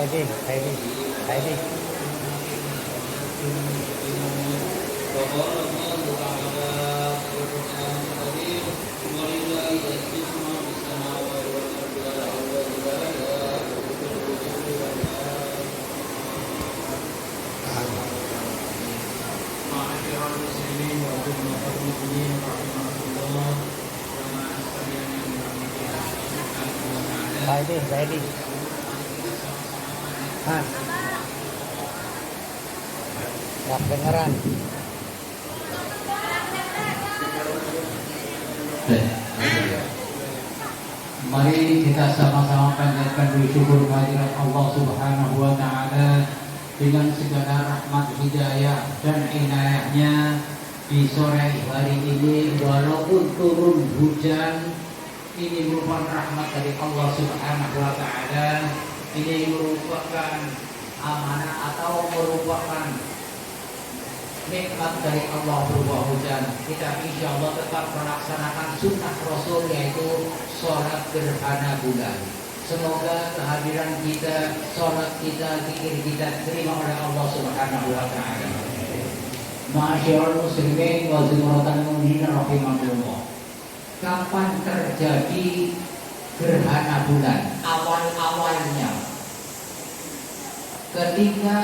Heidi. Heidi. Nggak kedengeran. Mari kita sama-sama panjatkan syukur kehadirat Allah Subhanahu wa Ta'ala dengan segala rahmat, hidayah dan inayahnya di sore hari ini. Walaupun turun hujan, ini merupakan rahmat dari Allah Subhanahu wa Ta'ala. Ini merupakan amanah atau merupakan nikmat dari Allah berupa hujan. Kita insya Allah tetap melaksanakan sunnah Rasul, yaitu sholat gerhana bulan. Semoga kehadiran kita, sholat kita, zikir kita diterima oleh Allah Subhanahu wa Ta'ala. Ma'asyiral muslimin wa zumratal mu'minin rahimakumullah. Kapan terjadi gerhana bulan? Awal-awalnya ketika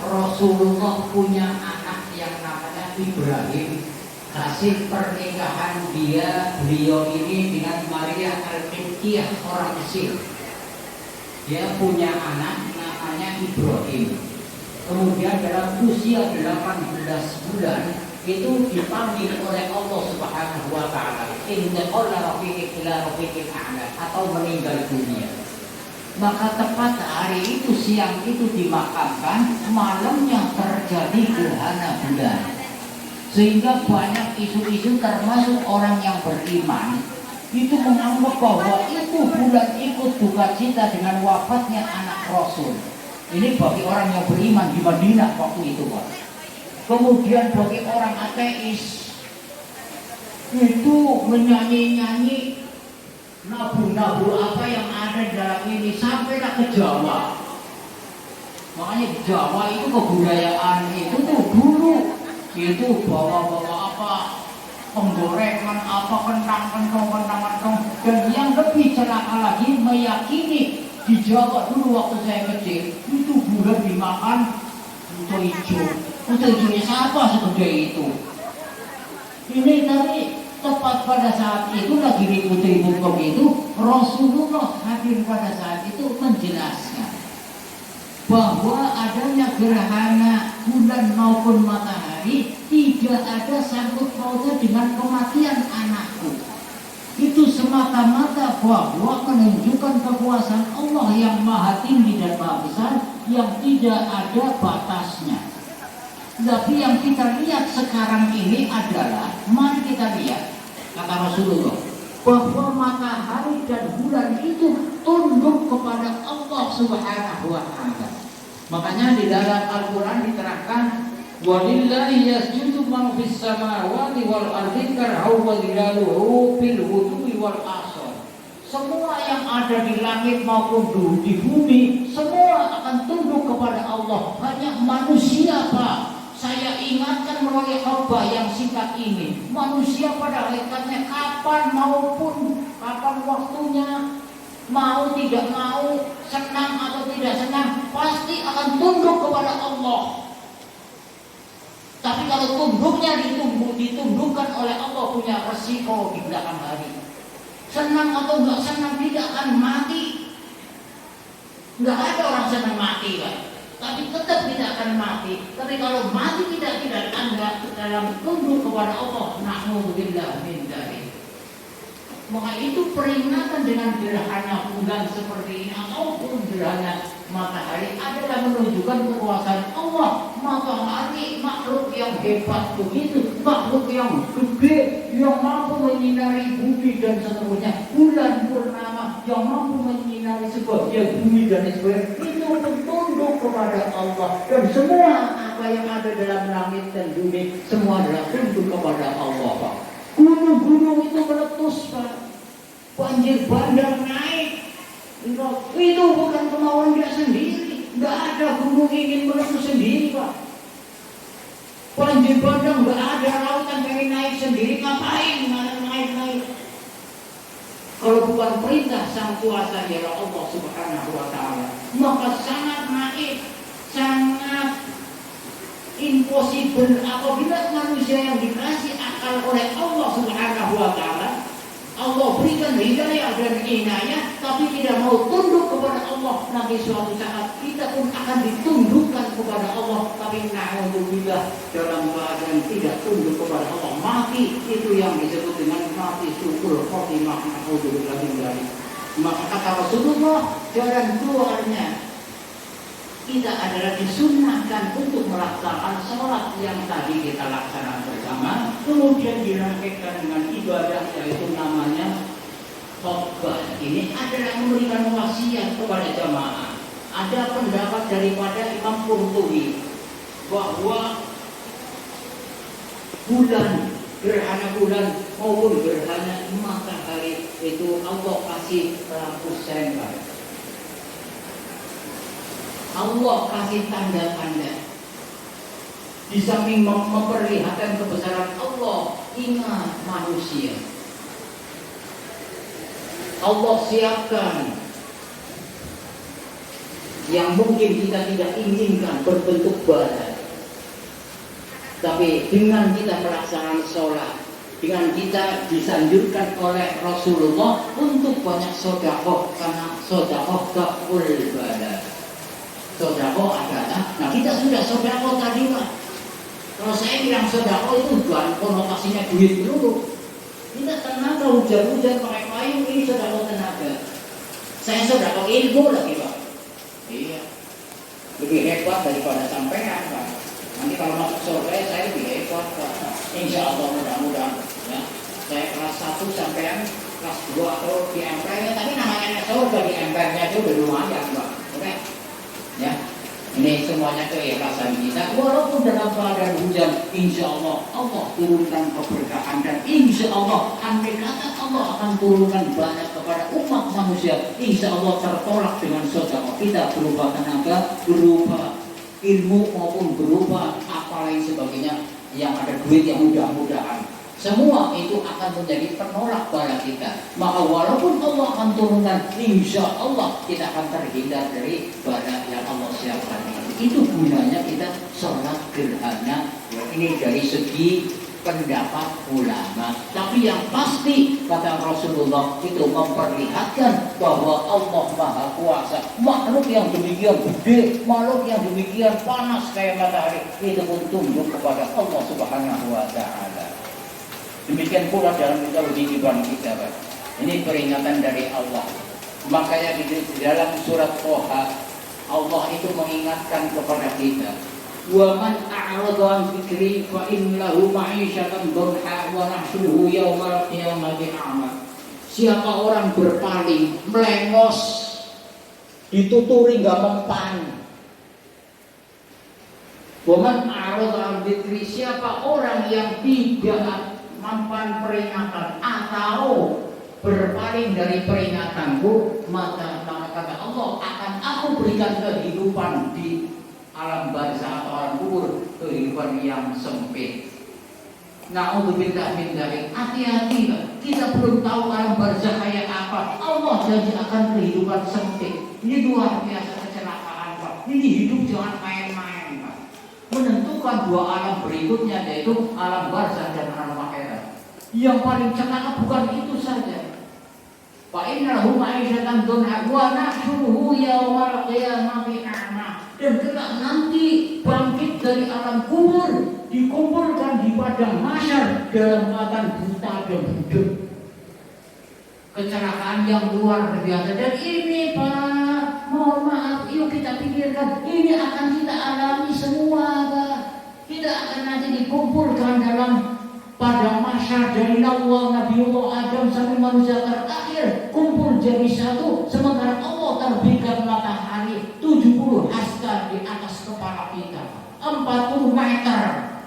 Rasulullah punya anak yang namanya Ibrahim, hasil pernikahan beliau ini dengan Maria Al-Qibtiyah orang Mesir. Dia punya anak namanya Ibrahim. Kemudian dalam usia 18 bulan itu dipanggil oleh Allah Subhanahu wa Ta'ala, inqala rafiqi ila rafiqil a'la, atau meninggal dunia. Maka tepat hari itu, siang itu dimakamkan, malamnya terjadi gerhana bulan. Sehingga banyak isu-isu termasuk orang yang beriman itu menganggap bahwa itu bulan ikut duka cita dengan wafatnya anak Rasul. Ini bagi orang yang beriman di Madinah waktu itu, Pak. Kemudian bagi orang ateis itu menyanyi-nyanyi nabu-nabu apa yang ada dalam ini, sampailah ke Jawa. Makanya di Jawa itu kebudayaan itu tuh dulu itu bawa-bawa apa, penggorengan apa, kentang-kentang, dan yang lebih celaka lagi meyakini di Jawa dulu waktu saya kecil itu bulan dimakan unta hijau. Unta hijaunya siapa segede itu? Ini tadi tepat pada saat itu lagi ribut-ribut itu, Rasulullah hadir pada saat itu menjelaskan bahwa adanya gerhana bulan maupun matahari tidak ada sangkut pautnya dengan kematian anak anakku. Itu semata-mata bahwa menunjukkan kekuasaan Allah yang maha tinggi dan maha besar, yang tidak ada batasnya. Tapi yang kita lihat sekarang ini adalah, mari kita lihat, kata Rasulullah, bahwa matahari dan bulan itu tunduk kepada Allah Subhanahu wa Ta'ala. Makanya di dalam Al-Quran diterangkan, walillahi yasjudu man fis samawati wal ardi karhaw wa zilaluhu bil ghudwi wal asar. Semua yang ada di langit maupun di bumi, semua akan tunduk kepada Allah. Hanya manusia, Pak, saya ingatkan melalui khutbah yang singkat ini, manusia pada hakikatnya kapan waktunya, mau tidak mau, senang atau tidak senang, pasti akan tunduk kepada Allah. Tapi kalau tunduknya ditundukkan oleh Allah, punya resiko di belakang hari. Senang atau enggak senang, tidak akan mati. Enggak ada orang senang mati, Pak. Tapi tetap tidak akan mati. Tapi kalau mati tidak ada dalam tunduk kepada Allah. Na'udzubillah min dzalik. Maka itu peringatan dengan gerhana bulan seperti ini ataupun gerhana matahari adalah menunjukkan kekuasaan Allah. Matahari makhluk yang hebat begitu, makhluk yang gede, yang mampu menyinari bumi dan seterusnya. Bulan purnama yang mampu menyinari sebagian bumi dan sebagainya, itu tunduk kepada Allah. Dan semua apa yang ada dalam langit dan bumi, semua adalah tunduk kepada Allah, Pak. Gunung-gunung itu meletus, Pak. Banjir bandang naik. Itu bukan kemauan dia sendiri. Nggak ada gunung ingin meletus sendiri, Pak. Banjir bandang nggak ada, lautan pengen naik sendiri. Ngapain naik? Kalau bukan perintah sang kuasa ialah Allah Subhanahu wa Ta'ala, maka sangat naif, sangat impossible apabila manusia yang dikasih akal oleh Allah Subhanahu wa Ta'ala, Allah berikan hidayah dan inayah, tapi tidak mau tunduk kepada Allah. Nanti suatu saat kita pun akan ditundukkan kepada Allah, tapi na'udzubillah, dalam keadaan tidak tunduk kepada Allah, mati. Itu yang disebut dengan mati syukur khotimah. Na'udzubillah min dzalik. Maka kata Rasulullah, jalan keluarnya kita adalah disunnahkan untuk melaksanakan sholat yang tadi kita laksanakan bersama, kemudian dirangkaikan dengan ibadah yaitu namanya khutbah. Ini adalah memberikan wasiat kepada jamaah. Ada pendapat daripada Imam Qurtubi bahwa gerhana bulan maupun gerhana matahari itu Allah kasih lampu senter. Allah kasih tanda-tanda. Di samping memperlihatkan kebesaran Allah, ingat manusia. Allah siapkan yang mungkin kita tidak inginkan berbentuk badan. Tapi dengan kita melaksanakan sholat, dengan kita disanjurkan oleh Rasulullah untuk banyak sedekah, karena sedekah takul badan. Sedekah adalah, nah kita sudah sedekah tadi, Pak. Kalau saya bilang sedekah itu bukan konotasinya duit dulu. Kita tenaga hujan-hujan pakai payung, ini sedekah tenaga. Saya sedekah ilmu lagi, Pak. Iya. Lebih hebat daripada sampean, Pak. Nanti kalau masuk surga saya lebih hebat, Pak. Insya Allah mudah-mudahan. Ya. Saya kelas 1 sampean kelas 2 atau di MP-nya, tapi namanya surga di MP-nya itu udah lumayan, Pak. Oke? Ya, ini semuanya keikhlasan kita. Walaupun dalam keadaan hujan, insya Allah Allah turunkan keberkahan, dan insya Allah andai kata Allah akan turunkan banyak kepada umat manusia, insya Allah tertolak dengan sedekah kita berupa tenaga, berupa ilmu maupun berupa apa lain sebagainya yang ada duit yang mudah-mudahan. Semua itu akan menjadi penolak bala kita. Maka walaupun Allah akan turunkan, insya Allah kita akan terhindar dari bala yang Allah siapkan. Itu gunanya kita sholat gerhana. Ini dari segi pendapat ulama. Tapi yang pasti kata Rasulullah itu memperlihatkan bahwa Allah Maha Kuasa. Makhluk yang demikian gede, makhluk yang demikian panas kayak matahari, itu pun tunduk kepada Allah Subhanahu wa Ta'ala. Demikian pula dalam kehidupan kita, Pak. Ini peringatan dari Allah. Makanya di dalam surat Toha, Allah itu mengingatkan kepada kita, wa man a'rada an dzikri fa innahu ma'isyatan dhanha wa nahsyuruhu yaumal qiyamati a'ma. Siapa orang berpaling, melengos, dituturi nggak mempan. Wa man a'rada an dzikri, siapa orang yang tidak mempan peringatan atau berpaling dari peringatanku, maka kata Allah akan aku berikan kehidupan di alam barzakh atau alam kubur, kehidupan yang sempit. Na'udzubillah min dzalik. Hati-hati, kita belum tahu alam barzakh kayak apa. Allah janji akan kehidupan sempit. Ini luar biasa kecelakaan, Pak. Ini hidup jangan main-main, Pak. Menentukan dua alam berikutnya, yaitu alam barzakh dan alam akhirat. Yang paling celaka bukan itu saja. Fa innahu ma'isyatan dhanha wa nahsyuruhu yaumal qiyamati a'ma. Dan kelak nanti bangkit dari alam kubur, dikumpulkan di padang mahsyar dalam keadaan buta dan hidup. Kecelakaan yang luar biasa. Dan ini, Pak, mohon maaf, yuk kita pikirkan, ini akan kita alami semua, Pak. Kita akan nanti dikumpulkan dalam padang mahsyar dari awal Nabiullah Adam sampai manusia terakhir, kumpul jadi satu, sementara Allah terbitkan matahari 70 hasta di atas kepala kita, 40 meter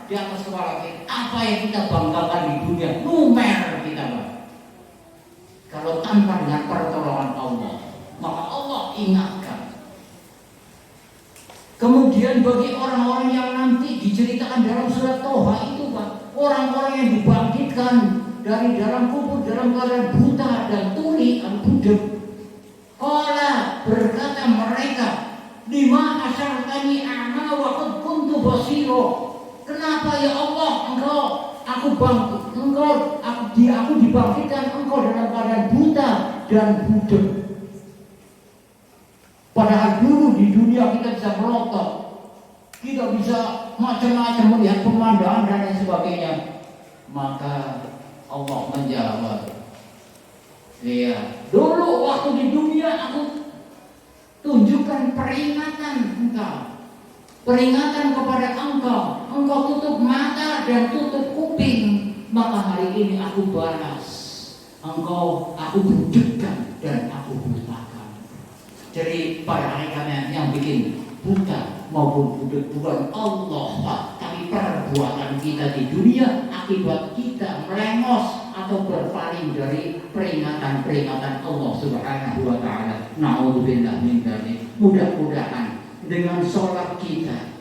di atas kepala kita. Apa yang kita banggakan di dunia? Numer kita, Pak. Kalau tanpa dengan pertolongan Allah, maka Allah ingatkan. Kemudian bagi orang-orang yang nanti diceritakan dalam surat Toha itu, Pak, orang-orang yang dibangkitkan dari dalam kubur dalam keadaan buta dan tuli dan budek. Qala, berkata mereka, lima asyartani a'ma wa qad kuntu basira. Kenapa ya Allah aku dibangkitkan engkau dalam keadaan buta dan budek. Padahal dulu di dunia kita bisa melotot, kita bisa macam-macam melihat pemandangan dan lain sebagainya. Maka Allah menjawab, ya, dulu waktu di dunia aku tunjukkan peringatan engkau, peringatan kepada engkau, engkau tutup mata dan tutup kuping. Maka hari ini aku balas, engkau aku budekkan dan aku butakan. Jadi pada hakikatnya yang bikin buta maupun budek bukan Allah, Pak, tapi perbuatan kita di dunia akibat kita melengos atau berpaling dari peringatan-peringatan Allah Subhanahu wa taala. Na'udzubillah min dzalik. Mudah-mudahan dengan sholat kita,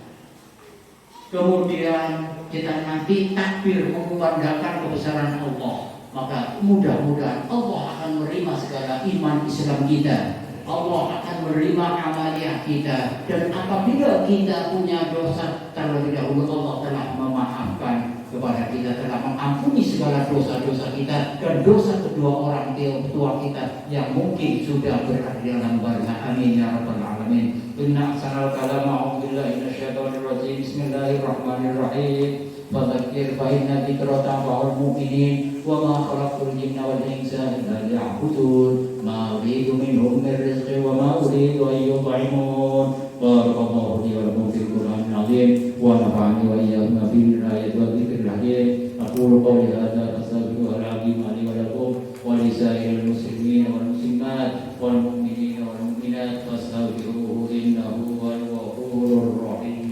kemudian kita nanti takbir mengumandangkan kebesaran Allah, maka mudah-mudahan Allah akan menerima segala iman Islam kita. Allah akan menerima amaliyah kita. Dan apabila kita punya dosa, terlebih dahulu Allah telah memaafkan kepada kita, telah mengampuni segala dosa-dosa kita dan dosa kedua orang tua kita yang mungkin sudah berada di dalam barzakh. Amin ya rabbal alamin. Inna ahsanal kalam a'udzubillahi minasyaitonir rajim. Bismillahirrahmanirrahim. Fadzakir fa inna dzikra tanfa'ul mu'minin. Wa ma khalaqtul jinna wal insa illa liya'budun. Ma uridu minhum min rizqin wa ma uridu an yut'imun. Barakallahu li wa lakum fil Qur'anil 'azim wa nafa'ani wa iyyakum bil ayati wa dzikril hakim. Aqulu qawli hadza astaghfirullahal 'azim li wa lakum wa li sa'iril muslimin wal muslimat wal mu'minin wal mu'minat fastaghfiruhu innahu huwal ghafurur rahim.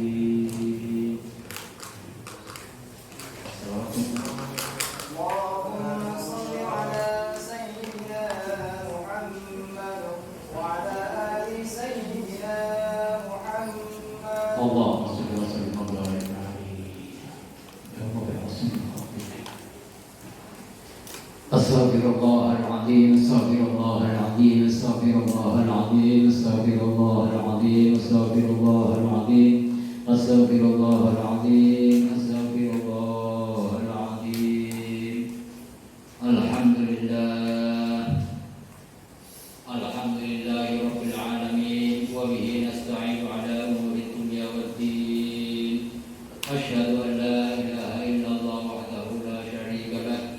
Astaghfirullahaladzim, astaghfirullahaladzim, astaghfirullahaladzim, astaghfirullahaladzim, astaghfirullahaladzim, astaghfirullahaladzim, astaghfirullahaladzim. Alhamdulillah, alhamdulillahi rabbil alamin, wa bihi nasta'inu ala umuri dunya waddin. Asyhadu an la ilaha illallah wahdahu la syarika lah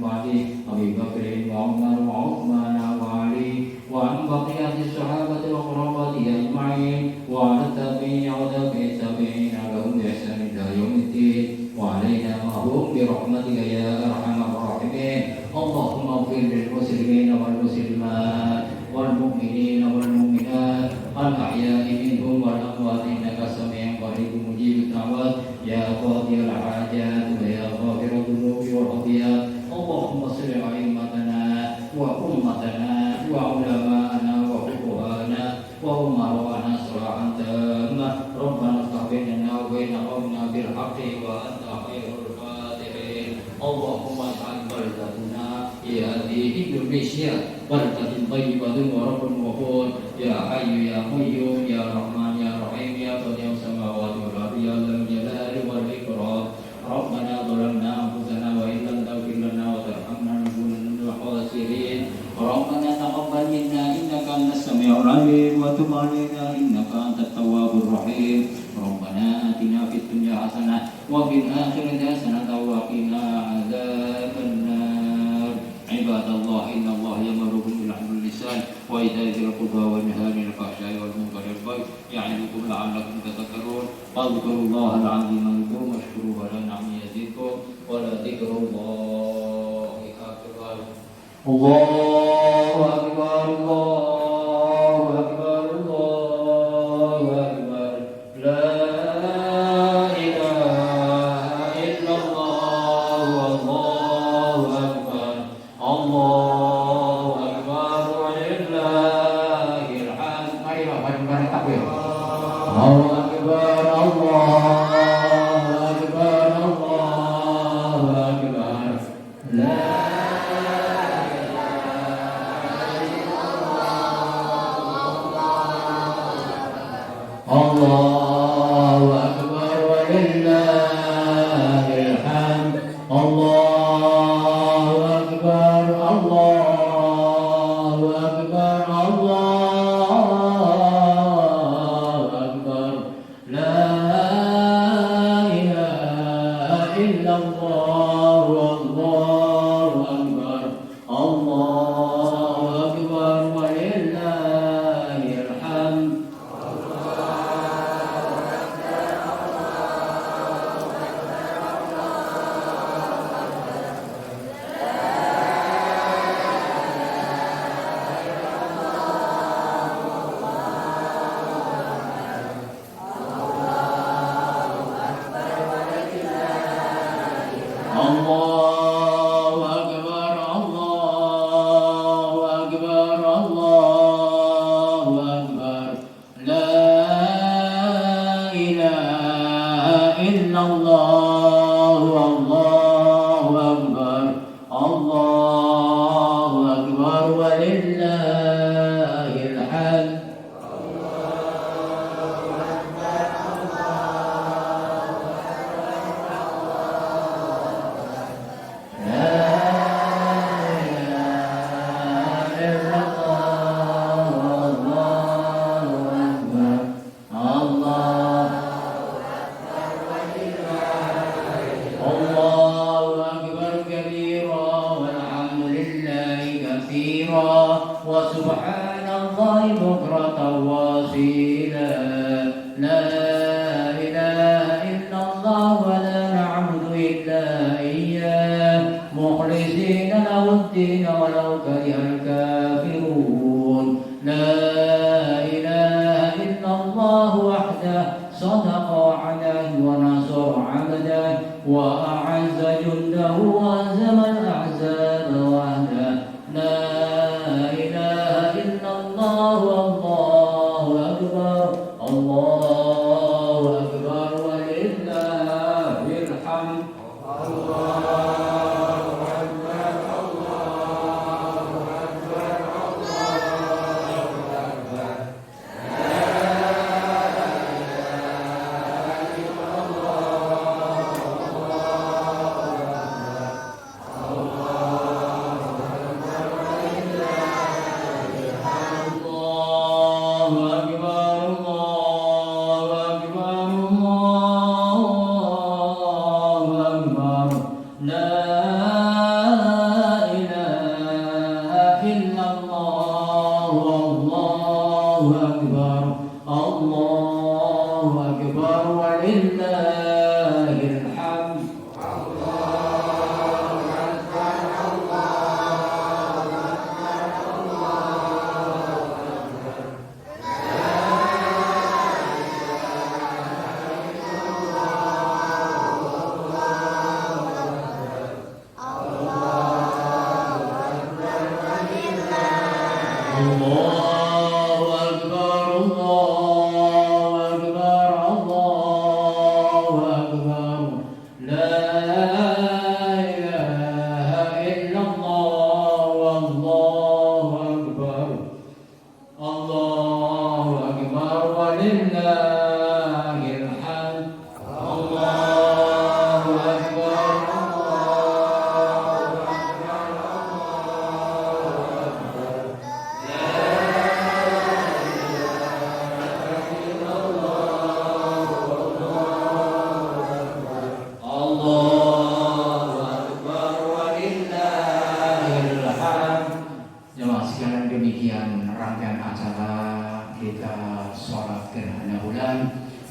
بعده أبي بكر وعمر وعثمان وعلي وعن بقية الصحابة وقرابته أجمعين وعن التابعين والتابعين لهم بإحسان إلى يوم الدين وعلينا معهم برحمتك يا أرحم الراحمين. اللهم اغفر للمسلمين والمسلمات والمؤمنين والمؤمنات الأحياء منهم والأموات إنك سميع قريب مجيب الدعوات يا قاضي الحاجات ويا غافر الذنوب والخطيئات. اللهم صل أئمتنا وأمتنا وعلماءنا وفقهاءنا وأمراءنا صلاحا تاما. ربنا افتح بيننا وبين قومنا بالحق وأنت خير الفاتحين. اللهم اجعل بلدتنا هذه إندونيسيا بلدة طيبة ورب غفور يا حي يا قيوم يا رحمن يا رحيم يا بديع السماوات والأرض يا ذا الجلال والإكرام. ربنا ظلمنا أنفسنا وإن لم تغفر لنا وترحمنا لنكونن من الخاسرين. ربنا تقبل منا إنك أنت السميع العليم وتب علينا إنك أنت التواب الرحيم. ربنا آتنا في الدنيا حسنة وفي الآخرة حسنة وقنا عذاب النار. عباد الله إن الله يأمركم بالعدل والإحسان وإيتاء ذي القربى وينهى عن الفحشاء والمنكر والبغي يعظكم لعلكم تذكرون. فاذكروا الله العظيم يذكركم واشكروه على نعمه يزدكم ولذكر الله أكبر. الله أكبر الله أكبر الله أكبر. لا إله إلا الله والله أكبر. الله أكبر ولله الحمد. Mari Bapak Ibu takbir. Allahu Akbar Allahu Akbar Allahu Akbar. La Allahu Akbar walillahil hamd. Allahu Akbar Allahu Akbar Allahu Akbar. La ilaha illallah wallahu akbar. Allahu Akbar walillahil hamd. Allahu Akbar Allahu Akbar Allahu Akbar. La ilaha illallah Allahu Akbar. Allahu Akbar walillahil hamd. وسبحان الله بكرة وأصيلا. لا إله إلا الله ولا نعبد إلا إياه مخلصين له الدين ولو كره الكافرون. لا إله إلا الله وحده صدق وعده ونصر عبده وأعز جنده وهزم الأحزاب وحده. لا إله إلا الله والله أكبر. الله أكبر ولله الحمد. Allah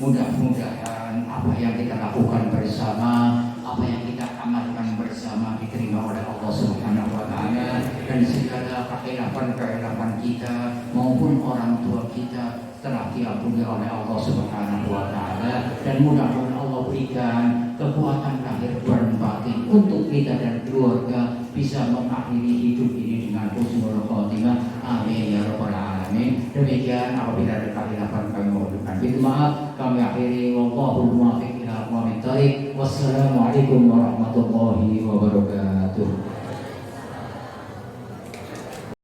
Mudah-mudahan apa yang kita lakukan bersama, apa yang kita amalkan bersama diterima oleh Allah Subhanahu wa Ta'ala, dan segala kekhilafan kita maupun orang tua kita telah diampuni oleh Allah Subhanahu wa Ta'ala, dan mudah-mudahan Allah berikan kekuatan lahir dan batin untuk kita dan keluarga bisa mengakhiri hidup ini dengan husnul khotimah. Amin ya rabbal alamin. Demikian apabila ada kekhilafan kami mohonkan maaf. Kami akhiri, wallahu muwaffiq ila aqwamit thoriq. Wassalamualaikum warahmatullahi